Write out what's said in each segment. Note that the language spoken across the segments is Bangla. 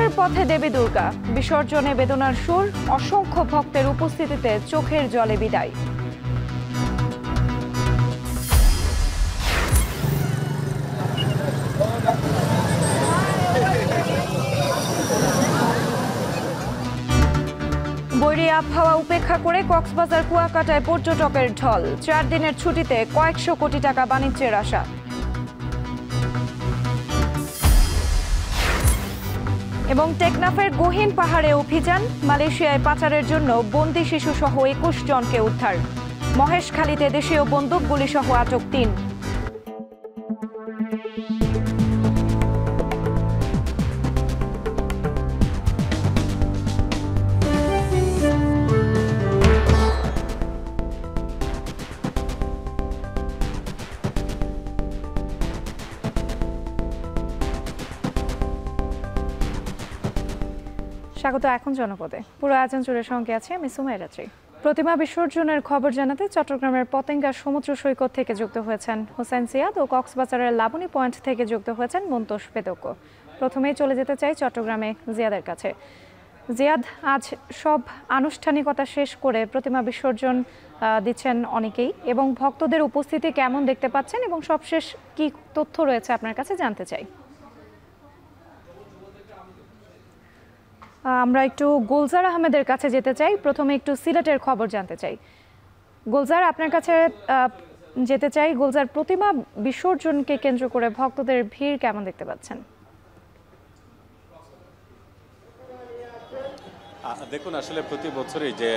টেকনাফের পথে দেবী দুর্গা বিসর্জনে বেদনার সুর, অসংখ্য ভক্তের উপস্থিতিতে চোখের জলে বিদায়। বৈরী আবহাওয়া উপেক্ষা করে কক্সবাজার কুয়াকাটায় পর্যটকের ঢল। 4 দিনের ছুটিতে কয়েকশো কোটি টাকা বাণিজ্যের আশা। এবং টেকনাফের গহীন পাহাড়ে অভিযান, মালয়েশিয়ায় পাচারের জন্য বন্দি শিশু সহ 21 জনকে উদ্ধার। মহেশখালীতে দেশীয় বন্দুকগুলি সহ আটক 3। স্বাগত এখন জনপদে। পুরো আয়োজন জুড়ে সঙ্গে আছে আমি সুমাইরা রাত্রি। প্রতিমা বিসর্জনের খবর জানাতে চট্টগ্রামের পতেঙ্গা সমুদ্র সৈকত থেকে যুক্ত হয়েছেন হোসেন জিয়াদ ও কক্সবাজারের লাবণী পয়েন্ট থেকে যুক্ত হয়েছেন মন্তোষ বেদজ্ঞ। প্রথমেই চলে যেতে চাই চট্টগ্রামে জিয়াদের কাছে। জিয়াদ, আজ সব আনুষ্ঠানিকতা শেষ করে প্রতিমা বিসর্জন দিচ্ছেন অনেকেই, এবং ভক্তদের উপস্থিতি কেমন দেখতে পাচ্ছেন এবং সবশেষ কি তথ্য রয়েছে আপনার কাছে জানতে চাই। আমরা একটু গুলজার আহমেদের কাছে যেতে চাই। প্রথমে একটু সিলেটের খবর জানতে চাই। গুলজার, আপনার কাছে যেতে চাই। গুলজার, প্রতিমা বিসর্জনকে কেন্দ্র করে ভক্তদের ভিড় কেমন দেখতে পাচ্ছেন? দেখুন, আসলে প্রতি বছরই যে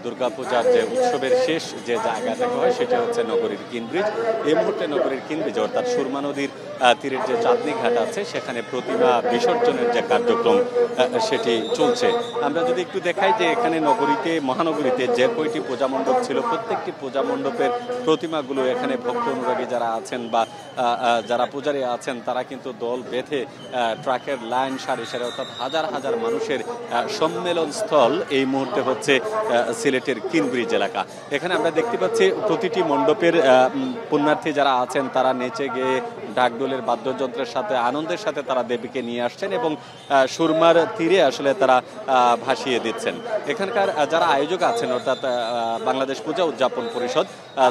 দুর্গাপূজার যে উৎসবের শেষ যে জায়গাটা হয় সেটা হচ্ছে নগরীর কিনব্রিজ। এই মুহূর্তে নগরীর কিনব্রিজ অর্থাৎ সুরমা নদীর তীরের যে চাঁদনী ঘাট আছে সেখানে প্রতিমা বিসর্জনের যে কার্যক্রম সেটি চলছে। আমরা যদি একটু দেখাই যে এখানে নগরীতে মহানগরীতে যে কয়টি পূজা মণ্ডপ ছিল প্রত্যেকটি পূজা মণ্ডপের প্রতিমাগুলো এখানে ভক্ত অনুরাগী যারা আছেন বা যারা পূজারী আছেন তারা কিন্তু দল বেঁধে ট্রাকের লাইন সারি সারি অর্থাৎ হাজার হাজার মানুষের সম্মেলন স্থল এই মুহূর্তে হচ্ছে সিলেটের কিনব্রিজ এলাকা। এখানে আমরা দেখতে পাচ্ছি প্রতিটি মণ্ডপের পুণ্যার্থী যারা আছেন তারা নেচে গিয়ে ঢাকঢোলের বাদ্যযন্ত্রের সাথে আনন্দের সাথে তারা দেবীকে নিয়ে আসছেন এবং সুরমার তীরে আসলে তারা ভাসিয়ে দিচ্ছেন। এখানকার যারা আয়োজক আছেন অর্থাৎ বাংলাদেশ পূজা উদযাপন পরিষদ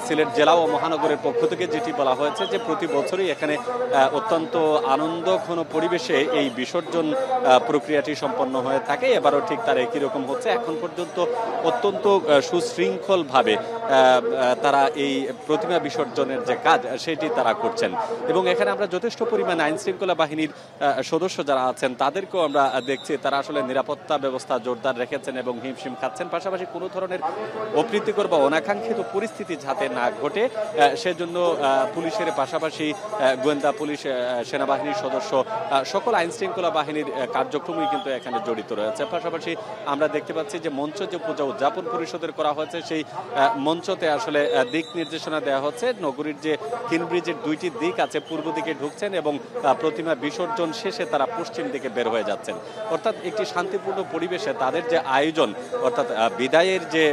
সিলেট জেলা ও মহানগরের পক্ষ থেকে যেটি বলা হয়েছে যে প্রতি বছরই এখানে অত্যন্ত আনন্দঘন পরিবেশে এই বিসর্জন প্রক্রিয়াটি সম্পন্ন হয়ে থাকে। এবারও ঠিক তার একই রকম হচ্ছে। এখন পর্যন্ত অত্যন্ত সুশৃঙ্খলভাবে তারা এই প্রতিমা বিসর্জনের যে কাজ সেটি তারা করছেন এবং এখানে আমরা যথেষ্ট পরিমাণ আইন শৃঙ্খলা বাহিনীর সদস্য যারা আছেন তাদেরকেও আমরা দেখছি তারা আসলে নিরাপত্তা ব্যবস্থা জোরদার রেখেছেন এবং হিমশিম খাচ্ছেন। পাশাপাশি কোনো ধরনের অপ্রীতিকর বা অনাকাঙ্ক্ষিত পরিস্থিতি যাতে না ঘটে সেজন্য পুলিশের পাশাপাশি গোয়েন্দা পুলিশ, সেনাবাহিনীর সদস্য, সকল আইন শৃঙ্খলা বাহিনীর কার্যক্রমই কিন্তু এখানে জড়িত রয়েছে। পাশাপাশি আমরা দেখতে পাচ্ছি যে মঞ্চ যে পূজা উদযাপন পরিষদের করা হয়েছে সেই মঞ্চতে আসলে দিক নির্দেশনা দেওয়া হচ্ছে। নগরীর যে কিনব্রিজের 2টি দিক আছে, পূর্ব দিকে ঢুকছেন এবং প্রতিমা বিসর্জন শেষে তারা পশ্চিম দিকে বের হয়ে যাচ্ছেন। অর্থাৎ একটি শান্তিপূর্ণ পরিবেশে তাদের যে আয়োজন অর্থাৎ বিদায়ের যে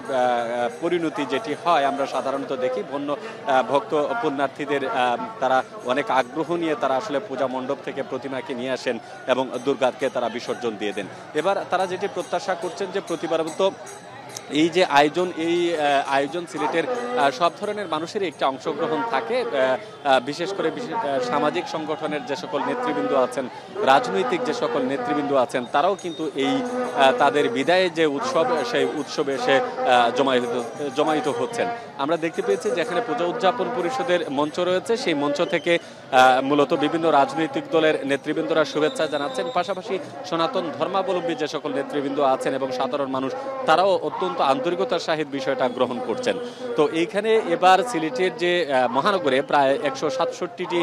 পরিণতি যেটি হয় আমরা সাধারণত দেখি ভক্ত পুণ্যার্থীদের তারা অনেক আগ্রহ নিয়ে তারা আসলে পূজা মণ্ডপ থেকে প্রতিমাকে নিয়ে আসেন এবং দুর্গাকে তারা বিসর্জন দিয়ে দেন। এবার তারা যেটি প্রত্যাশা করছেন যে প্রতিবারের মতো এই যে আয়োজন সিলেটের সব ধরনের মানুষেরই একটা অংশগ্রহণ থাকে, বিশেষ করে সামাজিক সংগঠনের যে সকল নেতৃবৃন্দ আছেন, রাজনৈতিক যে সকল নেতৃবৃন্দ আছেন তারাও কিন্তু এই তাদের বিদায়ের যে উৎসব সেই উৎসবে এসে জমায়েত হচ্ছেন। আমরা দেখতে পেয়েছি যে এখানে পূজা উদযাপন পরিষদের মঞ্চ রয়েছে, সেই মঞ্চ থেকে মূলত বিভিন্ন রাজনৈতিক দলের নেতৃবৃন্দরা শুভেচ্ছা জানাচ্ছেন। পাশাপাশি সনাতন ধর্মাবলম্বী যে সকল নেতৃবৃন্দ আছেন এবং সাধারণ মানুষ তারাও অত্যন্ত আন্তরিকতার সহিত বিষয়টা গ্রহণ করছেন। তো এইখানে এবার সিলেটের যে মহানগরে প্রায় 167টি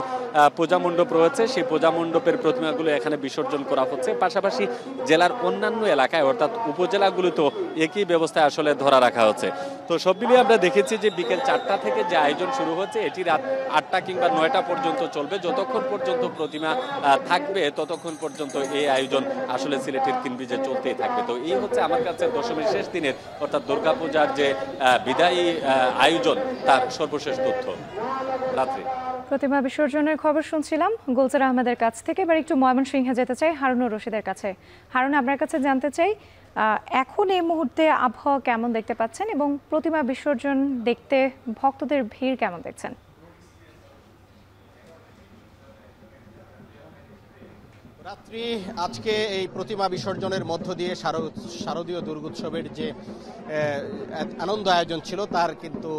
পূজা মণ্ডপ রয়েছে, সেই পূজা মণ্ডপের প্রতিমাগুলো এখানে বিসর্জন করা হচ্ছে। পাশাপাশি জেলার অন্যান্য এলাকায় অর্থাৎ উপজেলাগুলোতেও একই ব্যবস্থায় আসলে ধরা রাখা হচ্ছে। তো সব মিলিয়ে আমরা দেখেছি যে বিকেল 4টা থেকে যে আয়োজন শুরু হচ্ছে এটি রাত 8টা কিংবা 9টা পর্যন্ত চলবে। যতক্ষণ পর্যন্ত প্রতিমা থাকবে ততক্ষণ পর্যন্ত এই আয়োজন আসলে সিলেটের কিনব্রিজে চলতেই থাকবে। তো এই হচ্ছে আমার কাছে দশমীর শেষ দিনের অর্থাৎ দুর্গাপূজার যে বিদায়ী আয়োজন তার সর্বশেষ তথ্য। রাত্রি। প্রতিমা বিসর্জনের খবর শুনছিলাম গুলজার আহমেদের কাছ থেকে। এবার একটু ময়মনসিংহে যেতে চাই হারুনুর রশিদের কাছে। হারুন, আপনার কাছে জানতে চাই এখন এই মুহূর্তে আবহাওয়া কেমন দেখতে পাচ্ছেন এবং প্রতিমা বিসর্জন দেখতে ভক্তদের ভিড় কেমন দেখছেন? রাত্রি আজকে এই প্রতিমা বিসর্জনের মধ্য দিয়ে শারদীয় দুর্গোৎসবের যে আনন্দ আয়োজন ছিল তার কিন্তু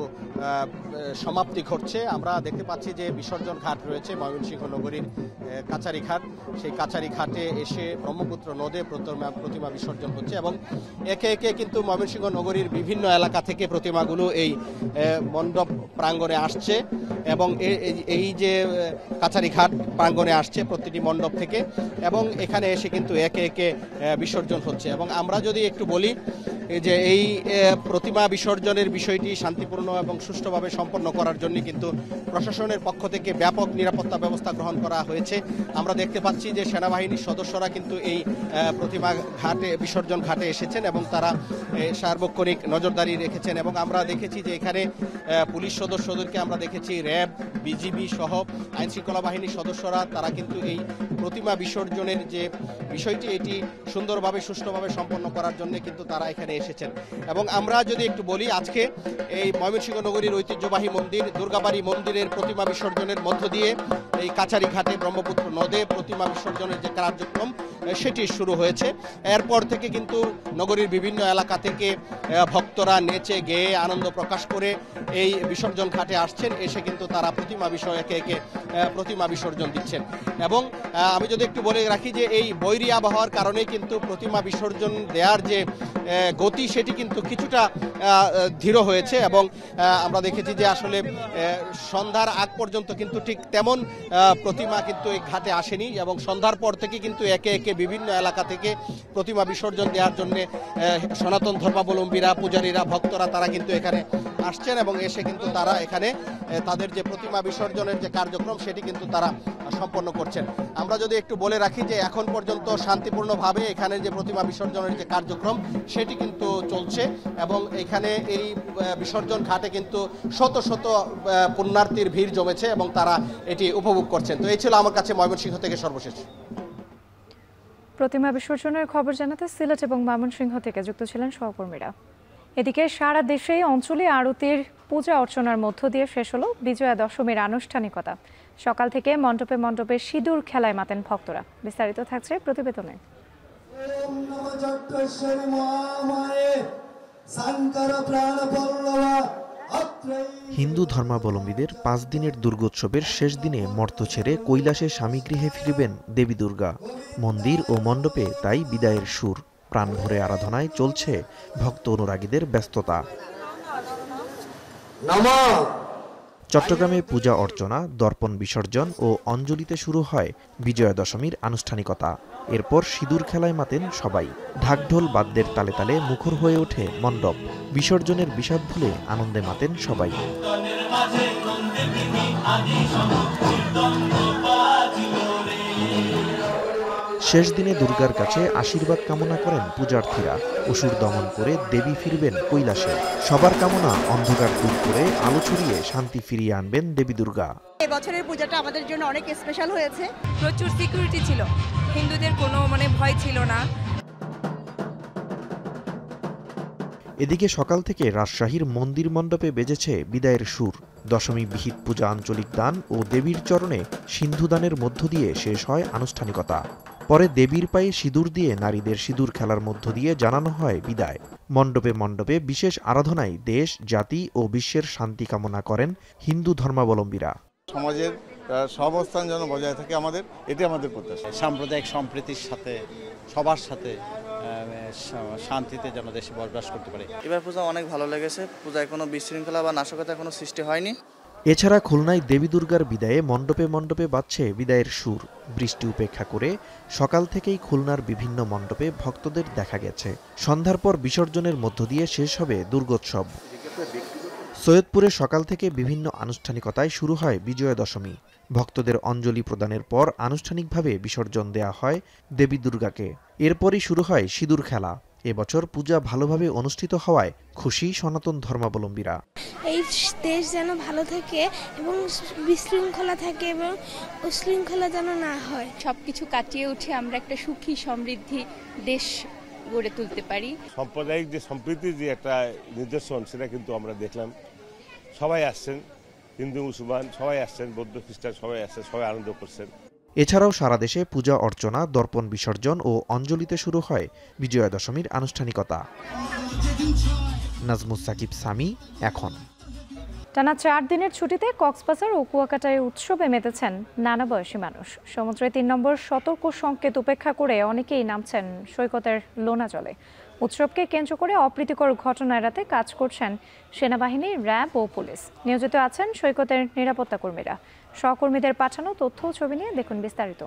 সমাপ্তি ঘটছে। আমরা দেখতে পাচ্ছি যে বিসর্জন ঘাট রয়েছে ময়মনসিংহ নগরীর কাচারি ঘাট। সেই কাচারি ঘাটে এসে ব্রহ্মপুত্র নদে প্রতিমা বিসর্জন হচ্ছে এবং একে একে কিন্তু ময়মনসিংহ নগরীর বিভিন্ন এলাকা থেকে প্রতিমাগুলো এই মণ্ডপ প্রাঙ্গণে আসছে এবং এই যে কাচারি ঘাট প্রাঙ্গণে আসছে প্রতিটি মণ্ডপ থেকে এবং এখানে এসে কিন্তু একে একে বিসর্জন হচ্ছে। এবং আমরা যদি একটু বলি যে এই প্রতিমা বিসর্জনের বিষয়টি শান্তিপূর্ণ এবং সুষ্ঠুভাবে সম্পন্ন করার জন্য কিন্তু প্রশাসনের পক্ষ থেকে ব্যাপক নিরাপত্তা ব্যবস্থা গ্রহণ করা হয়েছে। আমরা দেখতে পাচ্ছি যে সেনাবাহিনীর সদস্যরা কিন্তু এই প্রতিমা ঘাটে বিসর্জন ঘাটে এসেছেন এবং তারা সার্বক্ষণিক নজরদারি রেখেছেন এবং আমরা দেখেছি যে এখানে পুলিশ সদস্যদেরকে আমরা দেখেছি, র্যাব, বিজিবি সহ আইন শৃঙ্খলা বাহিনীর সদস্যরা তারা কিন্তু এই প্রতিমা বিসর্জনের যে বিষয়টি এটি সুন্দরভাবে সুষ্ঠুভাবে সম্পন্ন করার জন্য কিন্তু তারা এখানে এসেছেন। এবং আমরা যদি একটু বলি আজকে এই ময়মনসিংহ নগরীর ঐতিহ্যবাহী মন্দির দুর্গাবাড়ি মন্দিরের প্রতিমা বিসর্জনের মধ্য দিয়ে এই কাচারি ঘাটে ব্রহ্মপুত্র নদে প্রতিমা বিসর্জনের যে কার্যক্রম সেটি শুরু হয়েছে। এরপর থেকে কিন্তু নগরীর বিভিন্ন এলাকা থেকে ভক্তরা নেচে গেয়ে আনন্দ প্রকাশ করে এই বিসর্জন ঘাটে আসছেন, এসে কিন্তু তারা প্রতিমা একে একে প্রতিমা বিসর্জন দিচ্ছেন। এবং আমি যদি একটু বলে রাখি যে এই বৈরী আবহাওয়ার কারণে কিন্তু প্রতিমা বিসর্জন দেওয়ার যে গতি সেটি কিন্তু কিছুটা ধীর হয়েছে এবং আমরা দেখেছি যে আসলে সন্ধ্যার আগ পর্যন্ত কিন্তু ঠিক তেমন প্রতিমা কিন্তু এই ঘাটে আসেনি এবং সন্ধ্যার পর থেকে কিন্তু একে একে বিভিন্ন এলাকা থেকে প্রতিমা বিসর্জন দেওয়ার জন্য সনাতন ধর্মাবলম্বীরা, পূজারীরা, ভক্তরা তারা কিন্তু এখানে আসছেন এবং এসে কিন্তু তারা এখানে তাদের যে প্রতিমা বিসর্জনের যে কার্যক্রম সেটি কিন্তু তারা সম্পন্ন করছেন। আমরা যদি একটু বলে রাখি যে এখন পর্যন্ত শান্তিপূর্ণভাবে এখানে যে প্রতিমা বিসর্জনের যে কার্যক্রম সেটি কিন্তু চলছে এবং এখানে এই বিসর্জন ঘাটে কিন্তু শত শত পুণ্যার্থীর ভিড় জমেছে এবং তারা এটি উপভোগ করছেন। তো এই ছিল আমার কাছে ময়মনসিংহ থেকে সর্বশেষ। প্রতিমা বিসর্জনের খবর জানাতে সিলেট এবং ময়মনসিংহ থেকে যুক্ত ছিলেন সহকর্মীরা। এদিকে সারা দেশেই অঞ্চলে আরতির পূজা অর্চনার মধ্য দিয়ে শেষ হলো বিজয়া দশমীর আনুষ্ঠানিকতা। সকাল থেকে মণ্ডপে মণ্ডপে সিঁদুর খেলায় মাতেন ভক্তরা। বিস্তারিত থাকছে প্রতিবেদনে। হিন্দু ধর্মাবলম্বীদের 5 দিনের দুর্গোৎসবের শেষ দিনে মর্ত ছেড়ে কৈলাসে স্বামীগৃহে ফিরবেন দেবী দুর্গা। মন্দির ও মণ্ডপে তাই বিদায়ের সুর। প্রাণ ভরে আরাধনায় চলছে ভক্ত অনুরাগীদের ব্যস্ততা। চট্টগ্রামে পূজা অর্চনা, দর্পণ বিসর্জন ও অঞ্জলিতে শুরু হয় বিজয়া দশমীর আনুষ্ঠানিকতা। এরপর সিঁদুর খেলায় মাতেন সবাই। ঢাকঢোল বাদ্যের তালে তালে মুখর হয়ে ওঠে মণ্ডপ। বিসর্জনের বিষাদ ভুলে আনন্দে মাতেন সবাই। শেষ দিনে দুর্গার কাছে আশীর্বাদ কামনা করেন পূজার্থীরা। অসুর দমন করে দেবী ফিরবেন কৈলাসে। সবার কামনা অন্ধকার দূর করে আলো ছড়িয়ে শান্তি ফিরিয়ে আনবেন দেবী দুর্গা। এবছরের পূজাটা আমাদের জন্য অনেক স্পেশাল হয়েছে। প্রচুর সিকিউরিটি ছিল, হিন্দুদের কোনো ভয় ছিল না। এদিকে সকাল থেকে রাজশাহীর মন্দির মণ্ডপে বেজেছে বিদায়ের সুর। দশমী বিহিত পূজা, আঞ্চলিক দান ও দেবীর চরণে সিন্ধুদানের মধ্য দিয়ে শেষ হয় আনুষ্ঠানিকতা। পরে দেবীর পায়ে সিঁদুর দিয়ে নারীদের সিঁদুর খেলার মধ্য দিয়ে জানানো হয় বিদায়। মণ্ডপে মণ্ডপে বিশেষ আরাধনায় দেশ, জাতি ও বিশ্বের শান্তি কামনা করেন হিন্দু ধর্মাবলম্বীরা। সমাজের সহাবস্থান যেন বজায় থাকে আমাদের, এটি আমাদের প্রত্যাশা। সাম্প্রদায়িক সম্প্রীতির সাথে সবার সাথে শান্তিতে যেন দেশে বসবাস করতে পারে। এবার পূজা অনেক ভালো লেগেছে। পূজায় কোনো বিশৃঙ্খলা বা নাশকতা কোনো সৃষ্টি হয়নি। এছাড়া খুলনায় দেবী দুর্গার বিদায়ে মণ্ডপে মণ্ডপে বাজছে বিদায়ের সুর। বৃষ্টি উপেক্ষা করে সকাল থেকেই খুলনার বিভিন্ন মণ্ডপে ভক্তদের দেখা গেছে। সন্ধ্যার পর বিসর্জনের মধ্য দিয়ে শেষ হবে দুর্গোৎসব। সৈয়দপুরে সকাল থেকে বিভিন্ন আনুষ্ঠানিকতায় শুরু হয় বিজয়া দশমী। ভক্তদের অঞ্জলি প্রদানের পর আনুষ্ঠানিকভাবে বিসর্জন দেয়া হয় দেবী দুর্গাকে। এরপরই শুরু হয় সিঁদুর খেলা। এবছর পূজা ভালোভাবে অনুষ্ঠিত হওয়ায় খুশি সনাতন ধর্মাবলম্বীরা। এই দেশ যেন ভালো থাকে এবং বিশৃঙ্খলা থাকে এবং উশৃঙ্খলা যেন না হয়। সবকিছু কাটিয়ে উঠে আমরা একটা সুখী সমৃদ্ধি দেশ গড়ে তুলতে পারি। সাম্প্রদায়িক যে সম্প্রীতির যে একটা নিদর্শন সেটা কিন্তু আমরা দেখলাম। সবাই আসছেন, হিন্দু মুসলমান সবাই আসছেন, বৌদ্ধ খ্রিস্টান সবাই আসছেন, সবাই আনন্দ করছেন। এছাড়াও সারা দেশে পূজা অর্চনা, দর্পণ বিসর্জন ও অঞ্জলিতে শুরু হয় বিজয়া দশমীর আনুষ্ঠানিকতা। নাজমুস সাকিব সামি, এখন। টানা 4 দিনের ছুটিতে কক্সবাজার ও কুয়াকাটায় উৎসবে মেতেছেন নানা বয়সী মানুষ। সমুদ্রে 3 নম্বর সতর্ক সংকেত উপেক্ষা করে অনেকেই নামছেন সৈকতের লোনা জলে। উৎসবকে কেন্দ্র করে অপ্রীতিকর ঘটনা এড়াতে কাজ করছেন সেনাবাহিনী, র্যাব ও পুলিশ। নিয়োজিত আছেন সৈকতের নিরাপত্তা কর্মীরা। সহকর্মীদের পাঠানো তথ্য ও ছবি নিয়ে দেখুন বিস্তারিত।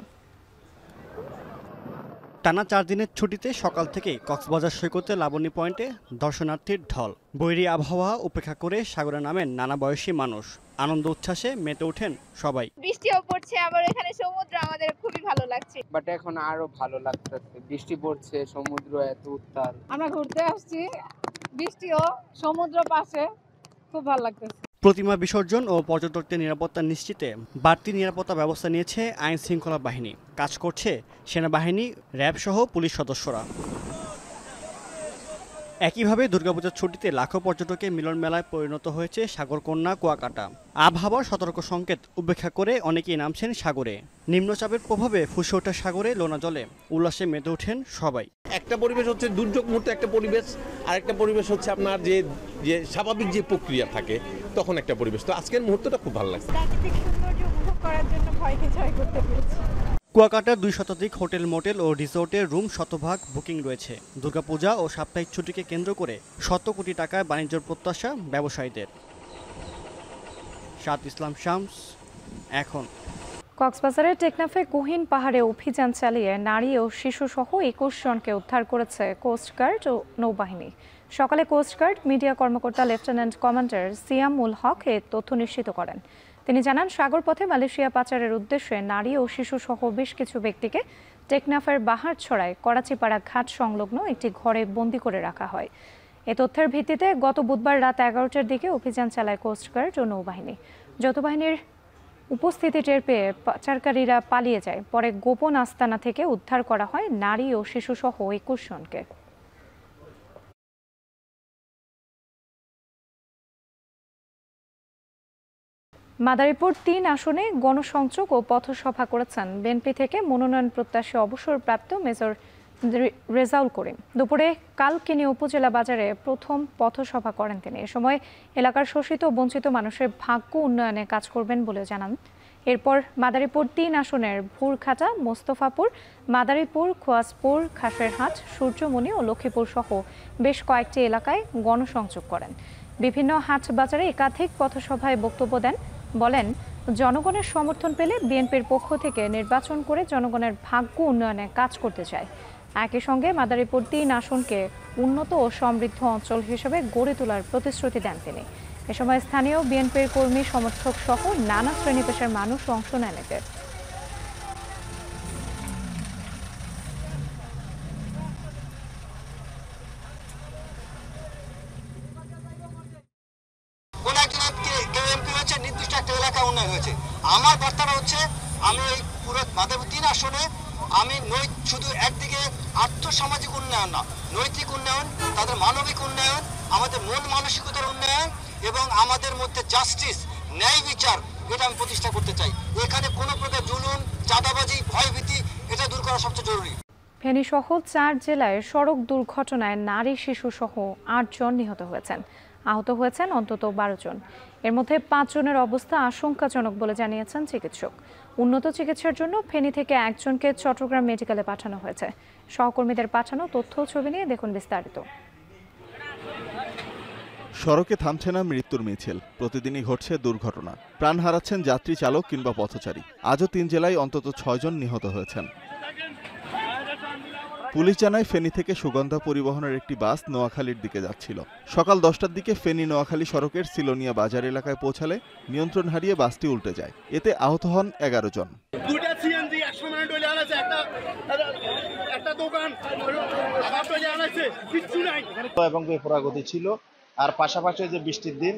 টানা 4 দিনের ছুটিতে সকাল থেকেই কক্সবাজার সৈকতে লাবণী পয়েন্টে দর্শনার্থীর ঢল। বৈরী আবহাওয়া উপেক্ষা করে সাগরে নামেন নানা বয়সী মানুষ। আনন্দ উচ্ছ্বাসে মেতে ওঠেন সবাই। বৃষ্টিও পড়ছে, আবার এখানে সমুদ্র, আমাদের খুবই ভালো লাগছে। বাট এখন আরো ভালো লাগতেছে, বৃষ্টি পড়ছে, সমুদ্র এত উত্তাল। আমরা ঘুরতে আসছি, বৃষ্টিও, সমুদ্র পাশে, খুব ভালো লাগতেছে। প্রতিমা বিসর্জন ও পর্যটকদের নিরাপত্তা নিশ্চিতে বাড়তি নিরাপত্তা ব্যবস্থা নিয়েছে আইন শৃঙ্খলা বাহিনী। কাজ করছে সেনাবাহিনী, র্যাব সহ পুলিশ সদস্যরা। একইভাবে দুর্গাপূজার ছুটিতে লাখো পর্যটকের মিলন মেলায় পরিণত হয়েছে সাগরকন্যা কুয়াকাটা। আবহাওয়ার সতর্ক সংকেত উপেক্ষা করে অনেকেই নামছেন সাগরে। নিম্নচাপের প্রভাবে ফুসে ওঠা সাগরে লোনা জলে উল্লাসে মেতে ওঠেন সবাই। একটা পরিবেশ হচ্ছে দুর্যোগ মুহূর্তে একটা পরিবেশ, আর একটা পরিবেশ হচ্ছে আপনার যে স্বাভাবিক যে প্রক্রিয়া থাকে তখন একটা পরিবেশ। তো আজকের মুহূর্তটা খুব ভালো লাগছে। প্রাকৃতিক সৌন্দর্য উপভোগ করার জন্য ভয়কে জয় করতে পেরেছি। কুয়াকাটার 2 শতাধিক হোটেল, মোটেল ও রিসোর্টের রুম শতভাগ বুকিং রয়েছে। দুর্গাপূজা ও সাপ্তাহিক ছুটিকে কেন্দ্র করে শত কোটি টাকার বাণিজ্যের প্রত্যাশা ব্যবসায়ীদের। শাদ ইসলাম শামস, এখন। কক্সবাজারের টেকনাফে গহীন পাহাড়ে অভিযান চালিয়ে নারী ও শিশু সহ 21 জনকে উদ্ধার করেছে কোস্টগার্ড ও নৌবাহিনী। সকালে কোস্টগার্ড মিডিয়া কর্মকর্তা লেফটেন্যান্ট কমান্ডার সিয়াম উল হক এ তথ্য নিশ্চিত করেন। তিনি জানান, সাগরপথে মালয়েশিয়া পাচারের উদ্দেশ্যে নারী ও শিশু সহ বেশ কিছু ব্যক্তিকে টেকনাফের বাহারছড়ায় করাচিপাড়া ঘাট সংলগ্ন একটি ঘরে বন্দী করে রাখা হয়। এ তথ্যের ভিত্তিতে গত বুধবার রাত 11টার দিকে অভিযান চালায় কোস্টগার্ড ও নৌবাহিনী। যৌথ বাহিনীর উপস্থিতি টের পেয়ে পাচারকারীরা পালিয়ে যায়। পরে গোপন আস্তানা থেকে উদ্ধার করা হয় নারী ও শিশু সহ 21 জনকে। মাদারীপুর 3 আসনে গণসংযোগ ও পথসভা করেছেন বিএনপি থেকে মনোনয়ন প্রত্যাশী অবসরপ্রাপ্ত মেজর রেজাউল করিম। দুপুরে কালকিনি উপজেলা বাজারে প্রথম পথসভা করেন তিনি। এ সময় এলাকার শোষিত ও বঞ্চিত মানুষের ভাগ্য উন্নয়নে কাজ করবেন বলে জানান। এরপর মাদারীপুর 3 আসনের ভুরখাটা, মোস্তফাপুর, মাদারীপুর, খোয়াজপুর, খাসেরহাট, সূর্যমণি ও লক্ষ্মীপুর সহ বেশ কয়েকটি এলাকায় গণসংযোগ করেন। বিভিন্ন হাট বাজারে একাধিক পথসভায় বক্তব্য দেন। বলেন, জনগণের সমর্থন পেলে বিএনপির পক্ষ থেকে নির্বাচন করে জনগণের ভাগ্য উন্নয়নে কাজ করতে চায়। একই সঙ্গে মাদারীপুর 3 আসনকে উন্নত ও সমৃদ্ধ অঞ্চল হিসেবে গড়ে তোলার প্রতিশ্রুতি দেন তিনি। এ সময় স্থানীয় বিএনপির কর্মী, সমর্থক সহ নানা শ্রেণী পেশার মানুষ অংশ নেন এতে। নির্দিষ্ট একটা এলাকা উন্নয়ন হয়েছে। আমার বার্তাটা হচ্ছে, আমি এই পুরো মাদারীপুর 3 আসনে আমি শুধু একদিকে আর্থসামাজিক উন্নয়ন না, নৈতিক উন্নয়ন, তাদের মানবিক উন্নয়ন, আমাদের মন মানসিকতার উন্নয়ন এবং আমাদের মধ্যে জাস্টিস, ন্যায় বিচার, এটা আমি প্রতিষ্ঠা করতে চাই। এখানে কোনো প্রকার জুলুম, চাঁদাবাজি, ভয়ভীতি, এটা দূর করা সবচেয়ে জরুরি। ফেনী সহ 4 জেলায় সড়ক দুর্ঘটনায় নারী, শিশু সহ 8 জন নিহত হয়েছেন। আহত হয়েছেন অন্তত 12 জন। এর মধ্যে 5 জনের অবস্থা আশঙ্কাজনক বলে জানিয়েছেন চিকিৎসক। উন্নত চিকিৎসার জন্য ফেনী থেকে 1 জনকে চট্টগ্রাম মেডিকেলে পাঠানো হয়েছে। সহকর্মীদের পাঠানো তথ্য ছবি নিয়ে দেখুন বিস্তারিত। সড়কে থামছে না মৃত্যুর মিছিল, প্রতিদিনই ঘটছে দুর্ঘটনা। প্রাণ হারাচ্ছেন যাত্রী, চালক কিংবা পথচারী। আজও 3 জেলায় অন্তত 6 জন নিহত হয়েছেন। পুলিশ জানায়, ফেনী থেকে সুগন্ধা পরিবহনের একটি বাস নোয়াখালীর দিকে যাচ্ছিল। সকাল 10টার দিকে ফেনী নোয়াখালী সড়কের সিলোনিয়া বাজার এলাকায় পৌঁছালে নিয়ন্ত্রণ হারিয়ে বাসটি উল্টে যায়। এতে আহত হন 11 জন। এবং বেপরোয়া গতি ছিল। আর পাশাপাশি যে বৃষ্টির দিন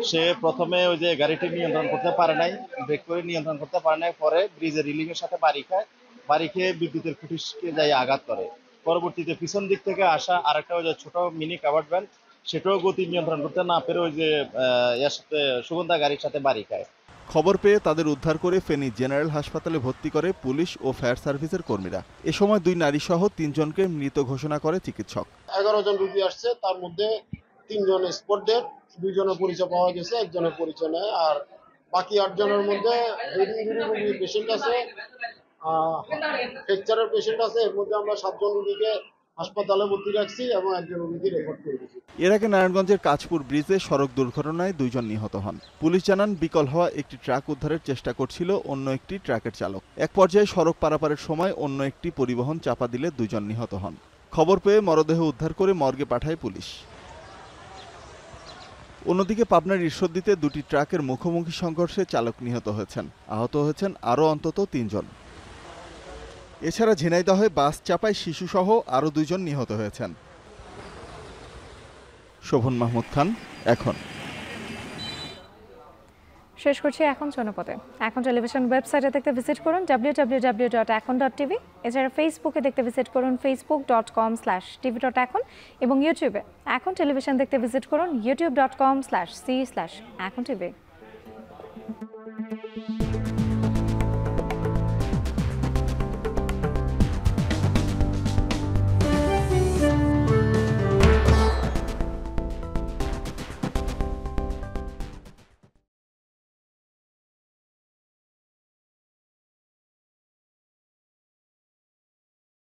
সে প্রথমে ওই যে গাড়িটি নিয়ন্ত্রণ করতে পারে নাই, ব্রেক করে নিয়ন্ত্রণ করতে পারে নাই, পরে ব্রিজের রিলিংয়ের সাথে বাড়ি খেয়ে বিদ্যুতের খুঁটিকে যাই আঘাত করে। পরবর্তীতে পিছন দিক থেকে আসা আরেকটা ওই যে ছোট মিনি কাভার্ড ভ্যান সেটাও গতি নিয়ন্ত্রণ করতে না পেরে ওই যে এর সাথে সুগন্ধা গাড়ির সাথে বাড়ি খায়। খবর পেয়ে তাদের উদ্ধার করে ফেনী জেনারেল হাসপাতালে ভর্তি করে পুলিশ ও ফায়ার সার্ভিসের কর্মীরা। এ সময় 2 নারী সহ 3 জনকে মৃত ঘোষণা করে চিকিৎসক। 11 জন রোগী আসছে, তার মধ্যে 3 জন স্পট ডেড, 2 জনের পরিচয় পাওয়া গেছে, 1 জনের পরিচয় নেই। আর বাকি 8 জনের মধ্যে হেভি পেশেন্ট আছে, ফ্র্যাকচারের পেশেন্ট আছে। এর মধ্যে আমরা 7 জন রোগীকে হাসপাতালে ভর্তি রাখছি এবং 1 জন রোগীকে রেফার করে দিয়েছি। এর আগে নারায়ণগঞ্জের কাঁচপুর ব্রিজে সড়ক দুর্ঘটনায় 2 জন নিহত হন। পুলিশ জানান বিকল হওয়া একটি ট্রাক উদ্ধারের চেষ্টা করছিল অন্য একটি ট্রাকের চালক। এক পর্যায়ে সড়ক পারাপারের সময় অন্য একটি পরিবহন চাপা দিলে 2 জন নিহত হন। খবর পেয়ে মরদেহ উদ্ধার করে মর্গে পাঠায় পুলিশ। অন্যদিকে পাবনার ঈশ্বরদীতে 2টি ট্রাকের মুখোমুখি সংঘর্ষে চালক নিহত হয়েছেন। আহত হয়েছেন আরও অন্তত 3 জন। এছাড়া ঝিনাইদহে বাস চাপায় শিশুসহ আরও 2 জন নিহত হয়েছেন। শোভন মাহমুদ খান, এখন। শেষ করছি এখন জনপদে। এখন টেলিভিশন ওয়েবসাইটে দেখতে ভিজিট করুন www.ekon.tv। এছাড়া ফেসবুকে দেখতে ভিজিট করুন facebook.com/tv.ekon এবং ইউটিউবে এখন টেলিভিশন দেখতে ভিজিট করুন youtube.com/c/ekontv।